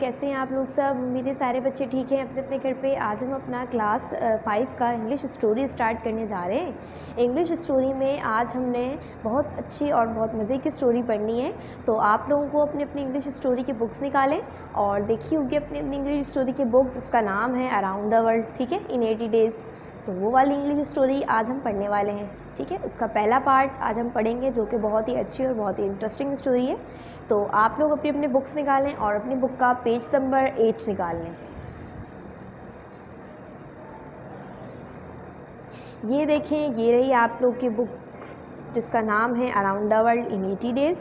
कैसे हैं आप लोग सब। मेरे सारे बच्चे ठीक हैं अपने अपने घर पे। आज हम अपना क्लास 5 का इंग्लिश स्टोरी स्टार्ट करने जा रहे हैं। इंग्लिश स्टोरी में आज हमने बहुत अच्छी और बहुत मज़े की स्टोरी पढ़नी है। तो आप लोगों को अपनी अपनी इंग्लिश स्टोरी की बुक्स निकालें और देखी होगी अपनी अपनी इंग्लिश स्टोरी की बुक जिसका नाम है अराउंड द वर्ल्ड, ठीक है, इन 80 डेज़। तो वो वाली इंग्लिश स्टोरी आज हम पढ़ने वाले हैं, ठीक है। उसका पहला पार्ट आज हम पढ़ेंगे जो कि बहुत ही अच्छी और बहुत ही इंटरेस्टिंग स्टोरी है। तो आप लोग अपनी अपनी बुक्स निकालें और अपनी बुक का पेज नंबर 8 निकाल लें। ये देखें, ये रही आप लोग की बुक जिसका नाम है around the world in 80 days.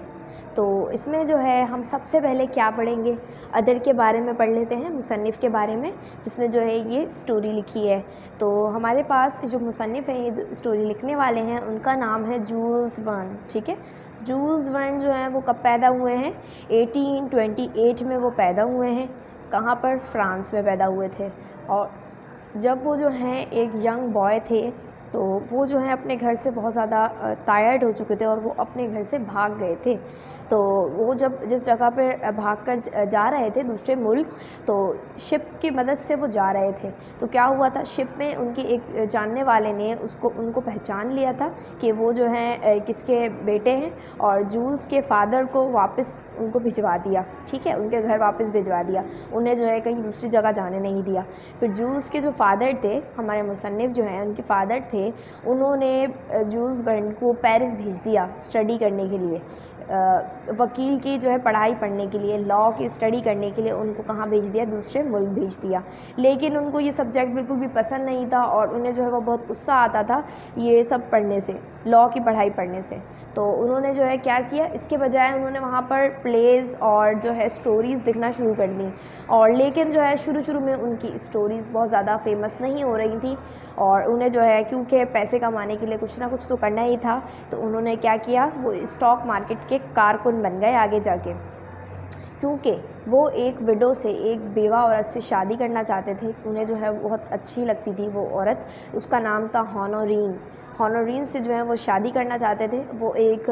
तो इसमें जो है हम सबसे पहले क्या पढ़ेंगे, अदर के बारे में पढ़ लेते हैं, मुसन्निफ़ के बारे में जिसने जो है ये स्टोरी लिखी है। तो हमारे पास जो मुसन्निफ़ हैं, ये स्टोरी लिखने वाले हैं, उनका नाम है जूल्स वर्न, ठीक है। जूल्स वर्न जो है वो कब पैदा हुए हैं, 1828 में वो पैदा हुए हैं। कहाँ पर, फ्रांस में पैदा हुए थे। और जब वो जो हैं एक यंग बॉय थे तो वो जो है अपने घर से बहुत ज़्यादा टायर्ड हो चुके थे और वो अपने घर से भाग गए थे। तो वो जब जिस जगह पे भागकर जा रहे थे दूसरे मुल्क, तो शिप की मदद से वो जा रहे थे। तो क्या हुआ था, शिप में उनके एक जानने वाले ने उनको पहचान लिया था कि वो जो हैं किसके बेटे हैं, और जूल्स के फादर को वापस उनको भिजवा दिया, ठीक है, उनके घर वापस भिजवा दिया। उन्हें जो है कहीं दूसरी जगह जाने नहीं दिया। फिर जूल्स के जो फादर थे, हमारे मुसन्निफ़ जो हैं उनके फादर थे, उन्होंने जूल्स वर्न को पेरिस भेज दिया स्टडी करने के लिए, वकील की जो है पढ़ाई पढ़ने के लिए, लॉ की स्टडी करने के लिए उनको कहाँ भेज दिया, दूसरे मुल्क भेज दिया। लेकिन उनको ये सब्जेक्ट बिल्कुल भी पसंद नहीं था और उन्हें जो है वो बहुत गुस्सा आता था ये सब पढ़ने से, लॉ की पढ़ाई पढ़ने से। तो उन्होंने जो है क्या किया, इसके बजाय उन्होंने वहाँ पर प्लेज़ और जो है स्टोरीज़ लिखना शुरू कर दी। और लेकिन जो है शुरू में उनकी स्टोरीज़ बहुत ज़्यादा फेमस नहीं हो रही थी और उन्हें जो है क्योंकि पैसे कमाने के लिए कुछ ना कुछ तो करना ही था, तो उन्होंने क्या किया, वो स्टॉक मार्केट के कारकुन बन गए आगे जाके। क्योंकि वो एक विडो से, एक बेवा औरत से शादी करना चाहते थे। उन्हें जो है बहुत अच्छी लगती थी वो औरत, उसका नाम था होनोरीन। होनोरीन से जो है वो शादी करना चाहते थे। वो एक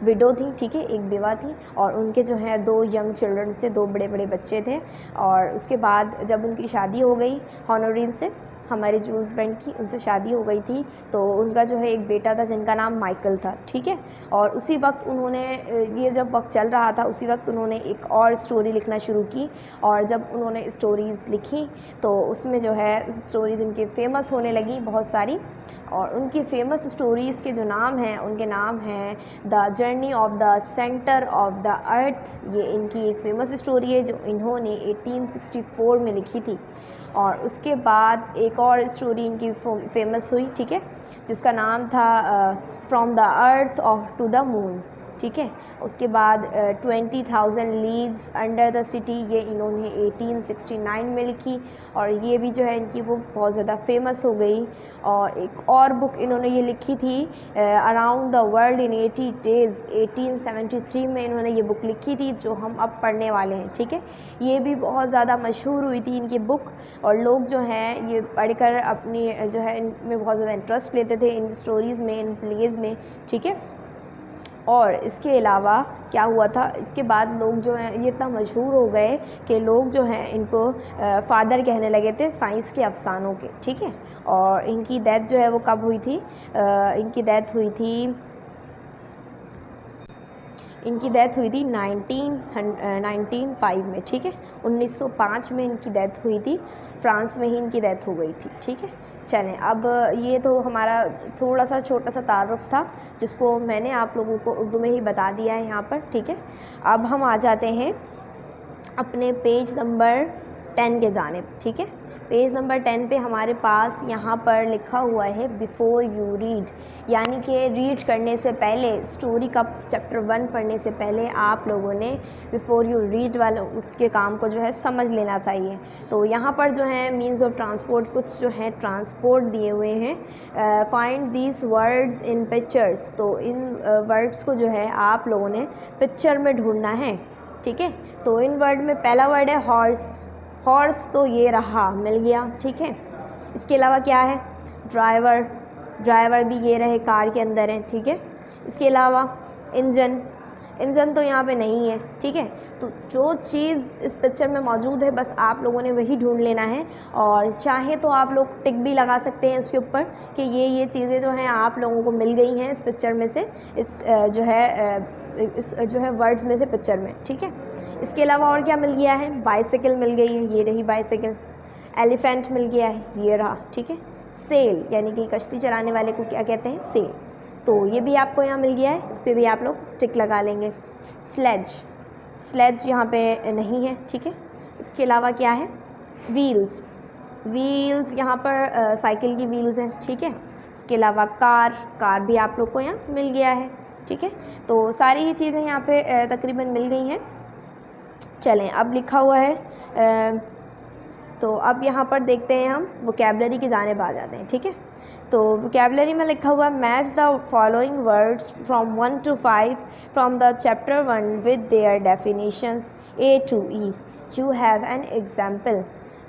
विडो थी, ठीक है, एक बेवा थी, और उनके जो है 2 यंग चिल्ड्रन थे, 2 बड़े बड़े बच्चे थे। और उसके बाद जब उनकी शादी हो गई होनोरीन से, हमारे जूल्स वर्न की उनसे शादी हो गई थी, तो उनका जो है एक बेटा था जिनका नाम माइकल था, ठीक है। और उसी वक्त उन्होंने, ये जब वक्त चल रहा था उसी वक्त उन्होंने एक और स्टोरी लिखना शुरू की। और जब उन्होंने स्टोरीज़ लिखी तो उसमें जो है स्टोरीज़ इनकी फ़ेमस होने लगी बहुत सारी। और उनकी फ़ेमस स्टोरीज़ के जो नाम हैं, उनके नाम हैं the journey of the centre of the earth. ये इनकी एक फ़ेमस स्टोरी है जो इन्होंने 1864 में लिखी थी। और उसके बाद एक और स्टोरी इनकी फेमस हुई, ठीक है, जिसका नाम था from the earth of to the moon, ठीक है। उसके बाद 20,000 लीग्स अंडर द सिटी, ये इन्होंने 1869 में लिखी और ये भी जो है इनकी बुक बहुत ज़्यादा फेमस हो गई। और एक और बुक इन्होंने ये लिखी थी around the world in 80 days, 1873 में इन्होंने ये बुक लिखी थी जो हम अब पढ़ने वाले हैं, ठीक है। ये भी बहुत ज़्यादा मशहूर हुई थी इनकी बुक और लोग जो हैं ये पढ़कर अपनी जो है इनमें बहुत ज़्यादा इंटरेस्ट लेते थे, इन स्टोरीज़ में, इन प्लेज़ में, ठीक है। और इसके अलावा क्या हुआ था, इसके बाद लोग जो हैं ये इतना मशहूर हो गए कि लोग जो हैं इनको फादर कहने लगे थे साइंस के अफसानों के, ठीक है। और इनकी डेथ जो है वो कब हुई थी, इनकी डेथ हुई थी 1905 में, ठीक है। 1905 में इनकी डेथ हुई थी, फ्रांस में ही इनकी डेथ हो गई थी, ठीक है। चलें, अब ये तो हमारा थोड़ा सा छोटा सा तारुफ था जिसको मैंने आप लोगों को उर्दू में ही बता दिया है यहाँ पर, ठीक है। अब हम आ जाते हैं अपने पेज नंबर 10 के जानिब, ठीक है। पेज नंबर 10 पे हमारे पास यहाँ पर लिखा हुआ है बिफ़ोर यू रीड, यानी कि रीड करने से पहले, स्टोरी का चैप्टर 1 पढ़ने से पहले आप लोगों ने बिफ़ोर यू रीड वाले के काम को जो है समझ लेना चाहिए। तो यहाँ पर जो है मीन्स ऑफ ट्रांसपोर्ट, कुछ जो है ट्रांसपोर्ट दिए हुए हैं। Find these words in pictures, तो इन वर्ड्स को जो है आप लोगों ने पिक्चर में ढूंढना है, ठीक है। तो इन वर्ड में पहला वर्ड है हॉर्स। हॉर्स तो ये रहा, मिल गया, ठीक है। इसके अलावा क्या है, ड्राइवर, ड्राइवर भी ये रहे, कार के अंदर है, ठीक है। इसके अलावा इंजन, इंजन तो यहाँ पे नहीं है, ठीक है। तो जो चीज़ इस पिक्चर में मौजूद है बस आप लोगों ने वही ढूंढ लेना है, और चाहे तो आप लोग टिक भी लगा सकते हैं इसके ऊपर कि ये चीज़ें जो हैं आप लोगों को मिल गई हैं इस पिक्चर में से, इस जो है वर्ड्स में से पिक्चर में, ठीक है। इसके अलावा और क्या मिल गया है, बाइसिकल मिल गई है, ये रही बाइसिकल। एलिफेंट मिल गया है, ये रहा, ठीक है। सेल यानी कि कश्ती चलाने वाले को क्या कहते हैं, सेल, तो ये भी आपको यहाँ मिल गया है, इस पर भी आप लोग टिक लगा लेंगे। स्लेज, स्लेज यहाँ पे नहीं है, ठीक है। इसके अलावा क्या है, व्हील्स, व्हील्स यहाँ पर साइकिल की व्हील्स हैं, ठीक है। इसके अलावा कार, कार भी आप लोग को यहाँ मिल गया है, ठीक है। तो सारी ही चीज़ें यहाँ पे तकरीबन मिल गई हैं। चलें, अब लिखा हुआ है तो अब यहाँ पर देखते हैं हम वोकैबलरी की जानिब आ जाते हैं, ठीक है। तो वोकैबलरी में लिखा हुआ match the following words from 1 to 5 from the chapter 1 with their definitions A to E, you have an example.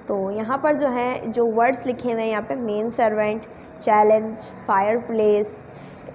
तो यहाँ पर जो है जो वर्ड्स लिखे हुए हैं यहाँ पे main servant, challenge, fire place,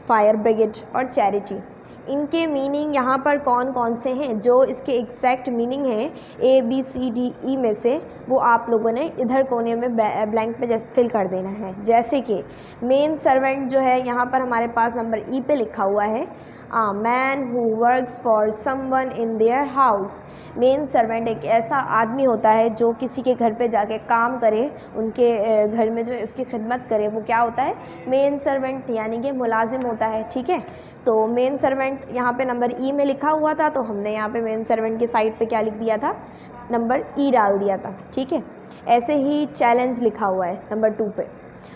fire brigade और चैरिटी, इनके मीनिंग यहाँ पर कौन कौन से हैं, जो इसके एग्जैक्ट मीनिंग हैं ABCDE में से, वो आप लोगों ने इधर कोने में ब्लैंक पे जैसे फिल कर देना है। जैसे कि मेन सर्वेंट जो है यहाँ पर हमारे पास नंबर E पे लिखा हुआ है, a man who works for someone in their house। Main servant एक ऐसा आदमी होता है जो किसी के घर पे जाके काम करे, उनके घर में जो उसकी खिदमत करे, वो क्या होता है, मेन सर्वेंट यानी कि मुलाजिम होता है, ठीक है। तो मेन सर्वेंट यहाँ पे नंबर E में लिखा हुआ था, तो हमने यहाँ पे मेन सर्वेंट की साइड पे क्या लिख दिया था, नंबर E डाल दिया था, ठीक है। ऐसे ही चैलेंज लिखा हुआ है नंबर 2 पे।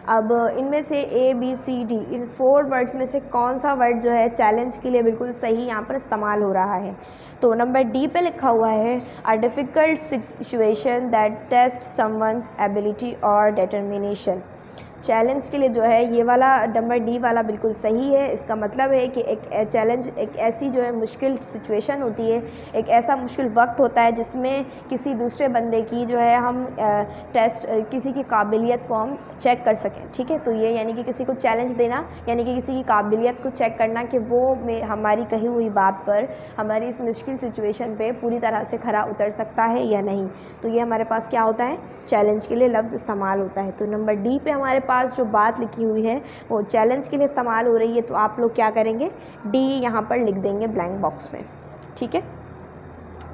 अब इनमें से ABCD इन 4 वर्ड्स में से कौन सा वर्ड जो है चैलेंज के लिए बिल्कुल सही यहाँ पर इस्तेमाल हो रहा है, तो नंबर D पे लिखा हुआ है a difficult situation that test someone's ability और डिटर्मिनेशन। चैलेंज के लिए जो है ये वाला नंबर D वाला बिल्कुल सही है। इसका मतलब है कि एक चैलेंज एक ऐसी जो है मुश्किल सिचुएशन होती है, एक ऐसा मुश्किल वक्त होता है जिसमें किसी दूसरे बंदे की जो है हम टेस्ट किसी की काबिलियत को हम चेक कर सकें, ठीक है। तो ये यानी कि किसी को चैलेंज देना यानी कि किसी की काबिलियत को चेक करना कि वो हमारी कही हुई बात पर, हमारी इस मुश्किल सिचुएशन पे पूरी तरह से खरा उतर सकता है या नहीं। तो ये हमारे पास क्या होता है, चैलेंज के लिए लफ्ज़ इस्तेमाल होता है। तो नंबर D पे हमारे पास जो बात लिखी हुई है वो चैलेंज के लिए इस्तेमाल हो रही है, तो आप लोग क्या करेंगे, D यहाँ पर लिख देंगे ब्लैंक बॉक्स में, ठीक है।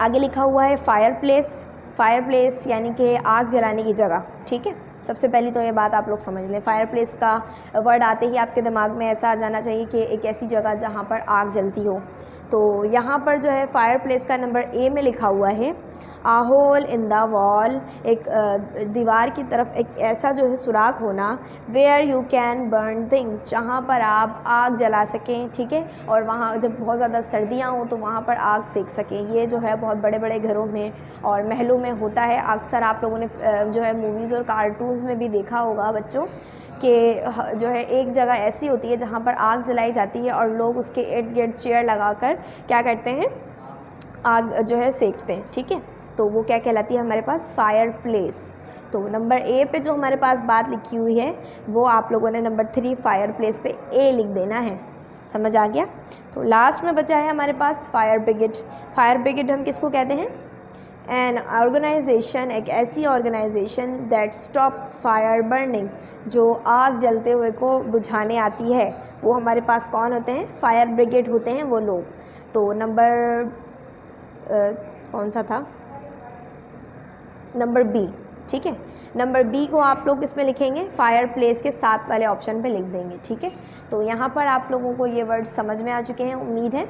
आगे लिखा हुआ है फायर प्लेस, फायर प्लेस यानी कि आग जलाने की जगह, ठीक है। सबसे पहली तो ये बात आप लोग समझ लें, फायर प्लेस का वर्ड आते ही आपके दिमाग में ऐसा आ जाना चाहिए कि एक ऐसी जगह जहाँ पर आग जलती हो। तो यहाँ पर जो है फायर प्लेस का नंबर A में लिखा हुआ है आ होल इन द वॉल, एक दीवार की तरफ एक ऐसा जो है सुराख होना, where you can burn things, जहाँ पर आप आग जला सकें, ठीक है। और वहाँ जब बहुत ज़्यादा सर्दियाँ हो तो वहाँ पर आग सेक सकें। ये जो है बहुत बड़े बड़े घरों में और महलों में होता है। अक्सर आप लोगों ने जो है मूवीज़ और कार्टून्स में भी देखा होगा बच्चों कि जो है एक जगह ऐसी होती है जहाँ पर आग जलाई जाती है और लोग उसके इर्द गिर्द चेयर लगाकर क्या करते हैं, आग जो है सेकते हैं, ठीक है। तो वो क्या कहलाती है हमारे पास, फायर प्लेस। तो नंबर A पे जो हमारे पास बात लिखी हुई है वो आप लोगों ने नंबर 3 फायर प्लेस पे A लिख देना है, समझ आ गया। तो लास्ट में बचा है हमारे पास फायर ब्रिगेड। फायर ब्रिगेड हम किसको कहते हैं, एन ऑर्गेनाइजेशन, एक ऐसी organisation that stop fire burning, जो आग जलते हुए को बुझाने आती है, वो हमारे पास कौन होते हैं, फायर ब्रिगेड होते हैं वो लोग। तो नंबर कौन सा था, नंबर B, ठीक है। नंबर B को आप लोग इसमें लिखेंगे, फायर प्लेस के साथ वाले ऑप्शन पे लिख देंगे, ठीक है। तो यहाँ पर आप लोगों को ये वर्ड समझ में आ चुके हैं उम्मीद है।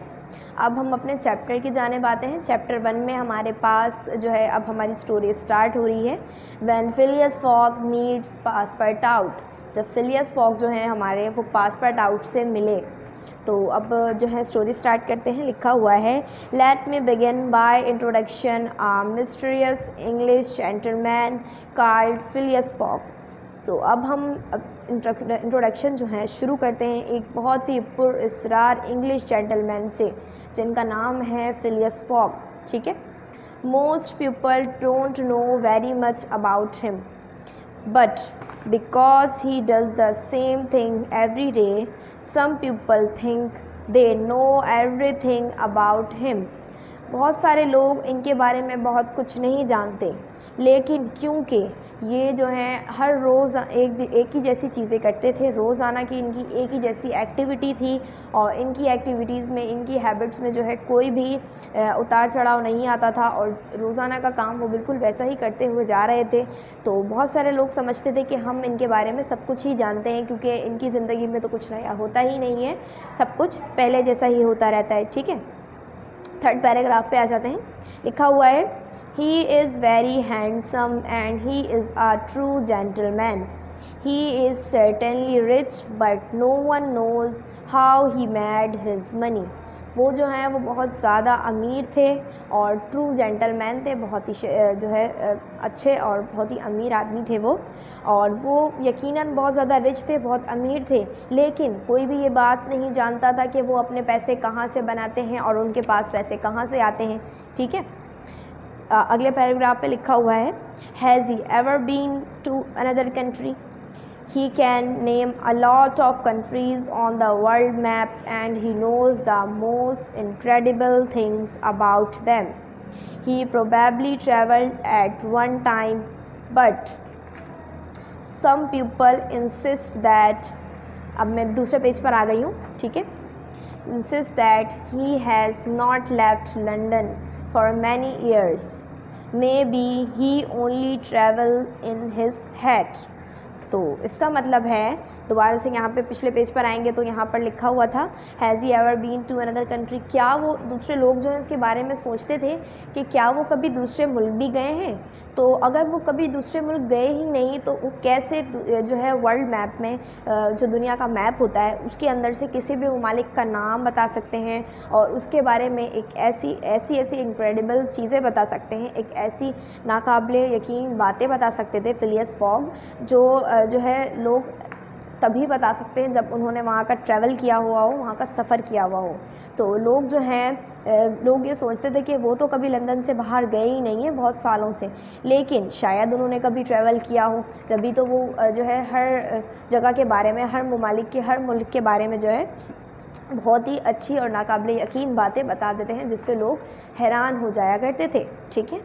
अब हम अपने चैप्टर की जानिब आते हैं। चैप्टर 1 में हमारे पास जो है अब हमारी स्टोरी स्टार्ट हो रही है। When Phileas fog meets passport out, जब फिलियस फॉग जो है हमारे वो पासपर्ट आउट से मिले। तो अब जो है स्टोरी स्टार्ट करते हैं। लिखा हुआ है let me begin by introduction a mysterious English gentleman called Phileas Fogg. तो अब हम इंट्रोडक्शन जो है शुरू करते हैं एक बहुत ही पुरअसरार इंग्लिश जेंटलमैन से जिनका नाम है फिलियस फॉग, ठीक है। Most people don't know very much about him but because he does the same thing every day some people think they know everything about him. बहुत सारे लोग इनके बारे में बहुत कुछ नहीं जानते, लेकिन क्योंकि ये जो हैं हर रोज़ एक ही जैसी चीज़ें करते थे, रोज़ाना की इनकी एक ही जैसी एक्टिविटी थी, और इनकी एक्टिविटीज़ में, इनकी हैबिट्स में जो है कोई भी उतार चढ़ाव नहीं आता था, और रोज़ाना का काम वो बिल्कुल वैसा ही करते हुए जा रहे थे। तो बहुत सारे लोग समझते थे कि हम इनके बारे में सब कुछ ही जानते हैं, क्योंकि इनकी ज़िंदगी में तो कुछ नया होता ही नहीं है, सब कुछ पहले जैसा ही होता रहता है। ठीक है, थर्ड पैराग्राफ पे आ जाते हैं। लिखा हुआ है, he is very handsome and he is a true gentleman. He is certainly rich but no one knows how he made his money. वो जो हैं वो बहुत ज़्यादा अमीर थे और ट्रू जेंटलमैन थे, बहुत ही जो है अच्छे और बहुत ही अमीर आदमी थे वो, और वो यकीनन बहुत ज़्यादा रिच थे, बहुत अमीर थे, लेकिन कोई भी ये बात नहीं जानता था कि वो अपने पैसे कहाँ से बनाते हैं और उनके पास पैसे कहाँ से आते हैं। ठीक है, अगले पैराग्राफ पे लिखा हुआ है, has he ever been to another country. He can name a lot of countries on the world map and he knows the most incredible things about them. He probably traveled at one time, but some people insist that, अब मैं दूसरे page पर आ गई हूँ, ठीक है, insist that he has not left London for many years. Maybe he only traveled in his head. तो इसका मतलब है, दोबारा से यहाँ पे पिछले पेज पर आएंगे तो यहाँ पर लिखा हुआ था, has he ever been to another country. क्या वो दूसरे लोग जो हैं उसके बारे में सोचते थे कि क्या वो कभी दूसरे मुल्क भी गए हैं। तो अगर वो कभी दूसरे मुल्क गए ही नहीं तो वो कैसे जो है वर्ल्ड मैप में, जो दुनिया का मैप होता है उसके अंदर से किसी भी ममालिक का नाम बता सकते हैं और उसके बारे में एक ऐसी इनक्रेडिबल चीज़ें बता सकते हैं, एक ऐसी नाकाबिले यकीन बातें बता सकते थे फिलियस फॉग, जो है लोग तभी बता सकते हैं जब उन्होंने वहाँ का ट्रैवल किया हुआ हो, वहाँ का सफ़र किया हुआ हो। तो लोग जो हैं, लोग ये सोचते थे कि वो तो कभी लंदन से बाहर गए ही नहीं है बहुत सालों से, लेकिन शायद उन्होंने कभी ट्रैवल किया हो, जभी तो वो जो है हर जगह के बारे में, हर ममालिक के, हर मुल्क के बारे में जो है बहुत ही अच्छी और नाकाबिले यकीन बातें बता देते हैं, जिससे लोग हैरान हो जाया करते थे। ठीक है,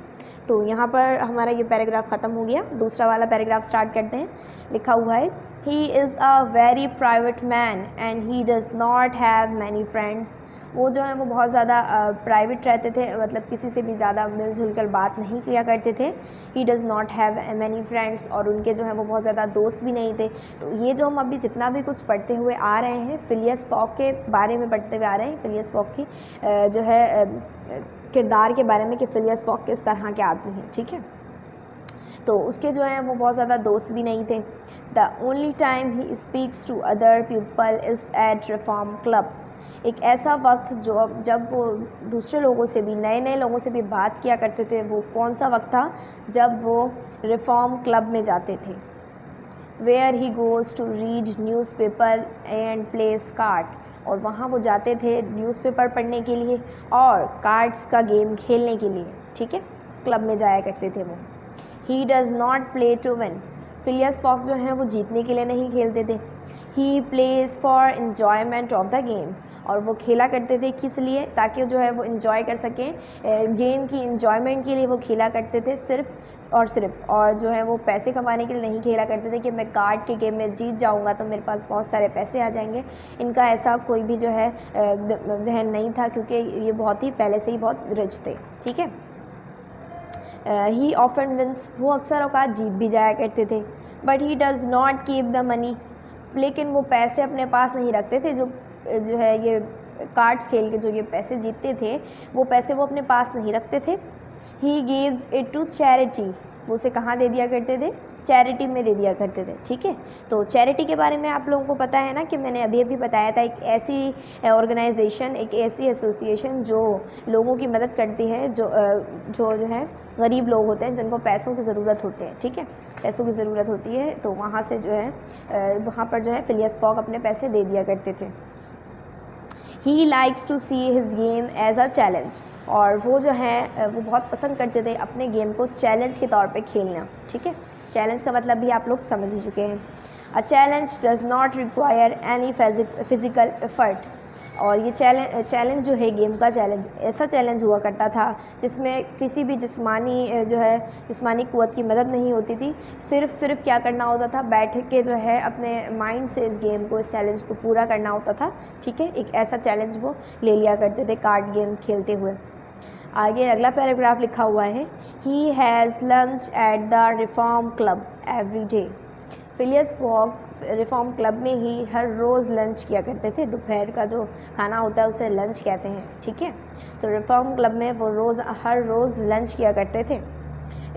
तो यहाँ पर हमारा ये पैराग्राफ ख़त्म हो गया। दूसरा वाला पैराग्राफ स्टार्ट करते हैं। लिखा हुआ है, he is a very private man and he does not have many friends. वो जो है वो बहुत ज़्यादा प्राइवेट रहते थे, मतलब किसी से भी ज़्यादा मिलजुल कर बात नहीं किया करते थे। ही does not have many friends, और उनके जो है वो बहुत ज़्यादा दोस्त भी नहीं थे। तो ये जो हम अभी जितना भी कुछ पढ़ते हुए आ रहे हैं, फिलियस फॉग के बारे में पढ़ते हुए आ रहे हैं, फिलियस फॉग की जो है किरदार के बारे में कि फिलियस फॉग किस तरह के आदमी हैं। ठीक है, तो उसके जो हैं वो बहुत ज़्यादा दोस्त भी नहीं थे। The only time he speaks to other people is at Reform club. एक ऐसा वक्त जब वो दूसरे लोगों से भी, नए लोगों से भी बात किया करते थे, वो कौन सा वक्त था, जब वो रिफॉर्म क्लब में जाते थे। Where he goes to read newspaper and plays card, और वहाँ वो जाते थे न्यूज़पेपर पढ़ने के लिए और कार्ड्स का गेम खेलने के लिए। ठीक है, क्लब में जाया करते थे वो। He does not play to win. Phileas Fogg जो हैं वो जीतने के लिए नहीं खेलते थे। He plays for enjoyment of the game, और वो खेला करते थे किस लिए, ताकि जो है वो इन्जॉय कर सकें, गेम की इन्जॉयमेंट के लिए वो खेला करते थे सिर्फ और सिर्फ, और जो है वो पैसे कमाने के लिए नहीं खेला करते थे कि मैं कार्ड के गेम में जीत जाऊंगा तो मेरे पास बहुत सारे पैसे आ जाएंगे। इनका ऐसा कोई भी जो है जहन नहीं था, क्योंकि ये बहुत ही पहले से ही बहुत रिच थे। ठीक है, ही ऑफन विंस, वो अक्सर औकात जीत भी जाया करते थे। But he does not keep the money, लेकिन वो पैसे अपने पास नहीं रखते थे। जो है ये कार्ड्स खेल के जो ये पैसे जीतते थे, वो पैसे वो अपने पास नहीं रखते थे। He gives it to charity, वो उसे कहाँ दे दिया करते थे, चैरिटी में दे दिया करते थे। ठीक है, तो चैरिटी के बारे में आप लोगों को पता है ना कि मैंने अभी बताया था, एक ऐसी ऑर्गेनाइजेशन, एक ऐसी एसोसिएशन जो लोगों की मदद करती है, जो है गरीब लोग होते हैं, जिनको पैसों की ज़रूरत होती है। ठीक है, पैसों की ज़रूरत होती है, तो वहाँ से जो है वहाँ पर जो है फिलियस फॉग अपने पैसे दे दिया करते थे। He likes to see his game as a challenge, और वो जो है वो बहुत पसंद करते थे अपने गेम को चैलेंज के तौर पे खेलना। ठीक है, चैलेंज का मतलब भी आप लोग समझ ही चुके हैं। A challenge does not require any physical effort, और ये चैलेंज जो है, गेम का चैलेंज ऐसा चैलेंज हुआ करता था जिसमें किसी भी जिस्मानी क़ुव्वत की मदद नहीं होती थी। सिर्फ क्या करना होता था, बैठ के जो है अपने माइंड से इस गेम को, इस चैलेंज को पूरा करना होता था। ठीक है, एक ऐसा चैलेंज वो ले लिया करते थे कार्ड गेम्स खेलते हुए। आगे अगला पैराग्राफ लिखा हुआ है, he has lunch at the reform club every day. Phileas fog reform club में ही हर रोज़ लंच किया करते थे। दोपहर का जो खाना होता है उसे लंच कहते हैं। ठीक है, तो रिफॉर्म क्लब में वो हर रोज़ लंच किया करते थे।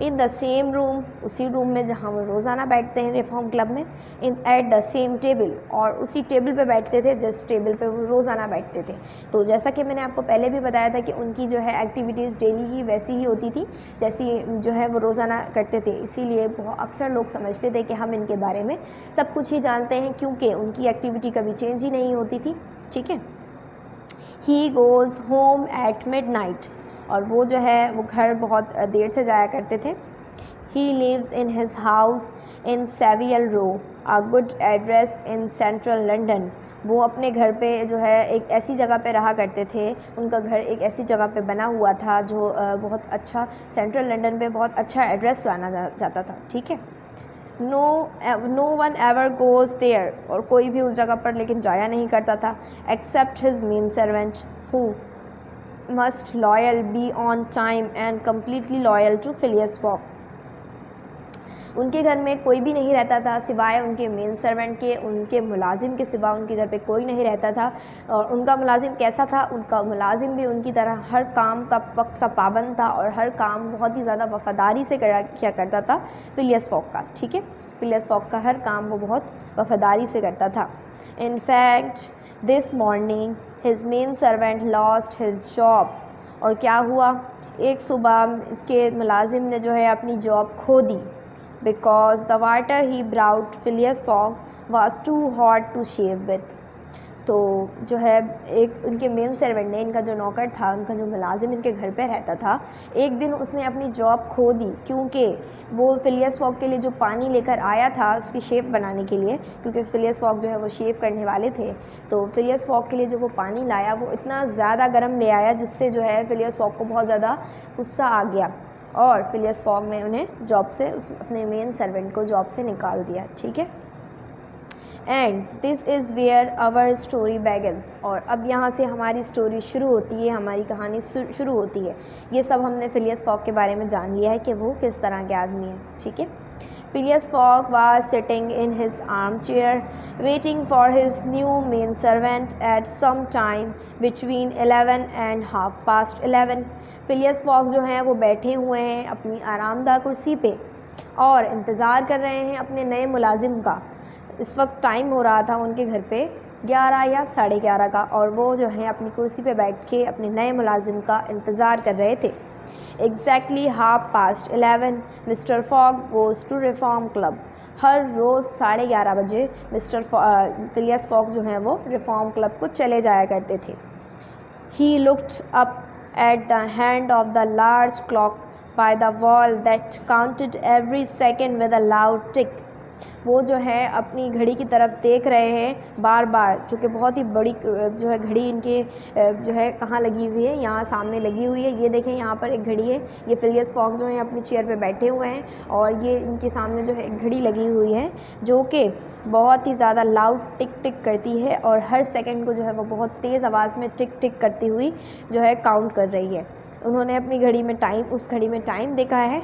इन द सेम रूम, उसी रूम में जहाँ वो रोज़ाना बैठते हैं रिफॉर्म क्लब में। एट द सेम टेबल, और उसी टेबल पे बैठते थे जिस टेबल पे वो रोज़ाना बैठते थे। तो जैसा कि मैंने आपको पहले भी बताया था कि उनकी जो है एक्टिविटीज़ डेली ही वैसी ही होती थी जैसी जो है वो रोज़ाना करते थे। इसीलिए बहुत अक्सर लोग समझते थे कि हम इनके बारे में सब कुछ ही जानते हैं, क्योंकि उनकी एक्टिविटी कभी चेंज ही नहीं होती थी। ठीक है, he goes home at midnight, और वो जो है वो घर बहुत देर से जाया करते थे। He lives in his house in Savile Row, a good address in central London. वो अपने घर पे जो है एक ऐसी जगह पे रहा करते थे, उनका घर एक ऐसी जगह पे बना हुआ था जो बहुत अच्छा, सेंट्रल लंदन पे बहुत अच्छा एड्रेस माना जाता था। ठीक है, no one ever goes there, और कोई भी उस जगह पर लेकिन जाया नहीं करता था, except his man servant who must loyal be on time and completely loyal to Phileas Fogg. उनके घर में कोई भी नहीं रहता था सिवाय उनके मेन सर्वेंट के, उनके मुलाजिम के सिवा उनके घर पे कोई नहीं रहता था। और उनका मुलाजिम कैसा था, उनका मुलाजिम भी उनकी तरह हर काम का वक्त का पाबंद था और हर काम बहुत ही ज़्यादा वफ़ादारी से किया करता था फिलियस फॉग का। ठीक है, फिलियस फॉग का हर काम वो बहुत वफ़ादारी से करता था। In fact this morning his man servant lost his job, और क्या हुआ, एक सुबह इसके मुलाजिम ने जो है अपनी जॉब खो दी। Because the water he brought Phileas Fogg was too hot to shave with. तो जो है एक उनके मेन सर्वेंट ने, इनका जो नौकर था, उनका जो मुलाजिम इनके घर पे रहता था, एक दिन उसने अपनी जॉब खो दी, क्योंकि वो फिलियस फॉग के लिए जो पानी लेकर आया था उसकी शेप बनाने के लिए, क्योंकि फिलियस फॉग जो है वो शेप करने वाले थे, तो फिलियस फॉग के लिए जो वो पानी लाया वो इतना ज़्यादा गर्म ले आया जिससे जो है फिलियस फॉग को बहुत ज़्यादा गुस्सा आ गया, और फिलियस फॉग ने उन्हें जॉब से, अपने मेन सर्वेंट को जॉब से निकाल दिया। ठीक है, and this is where our story begins, और अब यहाँ से हमारी स्टोरी शुरू होती है, हमारी कहानी शुरू होती है। ये सब हमने फिलियस फॉग के बारे में जान लिया है कि वो किस तरह के आदमी है। ठीक है, Phileas Fogg was sitting in his arm chair waiting for his new man servant at some time between 11 and 11:30। Phileas Fogg जो हैं वो बैठे हुए हैं अपनी आरामदाह कुर्सी पे और इंतज़ार कर रहे हैं अपने नए मुलाजिम का। इस वक्त टाइम हो रहा था उनके घर पे 11 या 11:30 का, और वो जो है अपनी कुर्सी पे बैठ के अपने नए मुलाजिम का इंतज़ार कर रहे थे। Exactly 11:30 mister Fogg goes to Reform club. हर रोज़ 11:30 बजे मिस्टर फिलियस फॉग जो हैं वो रिफॉर्म क्लब को चले जाया करते थे। He looked up at the hand of the large clock by the wall that counted every second with a loud tick। वो जो है अपनी घड़ी की तरफ देख रहे हैं बार बार, जो कि बहुत ही बड़ी जो है घड़ी इनके जो है कहाँ लगी हुई है, यहाँ सामने लगी हुई है। ये देखें यहाँ पर एक घड़ी है, ये फिलियस फॉग जो है अपनी चेयर पे बैठे हुए हैं और ये इनके सामने जो है एक घड़ी लगी हुई है जो कि बहुत ही ज़्यादा लाउड टिक टिक करती है और हर सेकंड को जो है वो बहुत तेज़ आवाज़ में टिक टिक करती हुई जो है काउंट कर रही है। उन्होंने अपनी घड़ी में उस घड़ी में टाइम देखा है।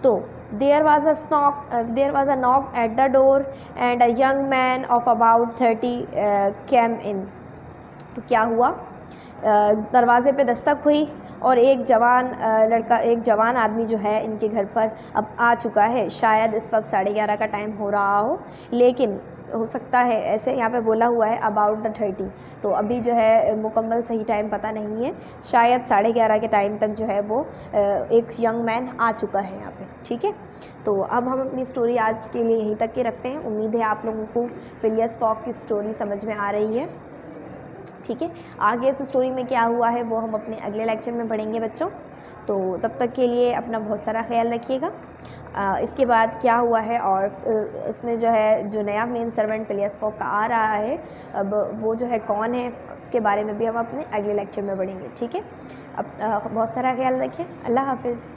तो there was a knock at the door and a young man of about 30 came in. तो क्या हुआ, दरवाज़े पे दस्तक हुई और एक जवान आदमी जो है इनके घर पर अब आ चुका है। शायद इस वक्त 11:30 का टाइम हो रहा हो, लेकिन हो सकता है, ऐसे यहाँ पे बोला हुआ है अबाउट द 30, तो अभी जो है मुकम्मल सही टाइम पता नहीं है। शायद 11:30 के टाइम तक जो है वो एक यंग मैन आ चुका है यहाँ पे। ठीक है, तो अब हम अपनी स्टोरी आज के लिए यहीं तक के रखते हैं। उम्मीद है आप लोगों को फिलियस फॉग की स्टोरी समझ में आ रही है। ठीक है, आगे इस स्टोरी में क्या हुआ है वो हम अपने अगले लेक्चर में पढ़ेंगे बच्चों। तो तब तक के लिए अपना बहुत सारा ख्याल रखिएगा। इसके बाद क्या हुआ है और इसने जो है जो नया मेन सर्वेंट फिलियस फॉग का आ रहा है अब वो जो है कौन है, उसके बारे में भी हम अपने अगले लेक्चर में पढ़ेंगे। ठीक है, अब बहुत सारा ख्याल रखें। अल्लाह हाफिज़।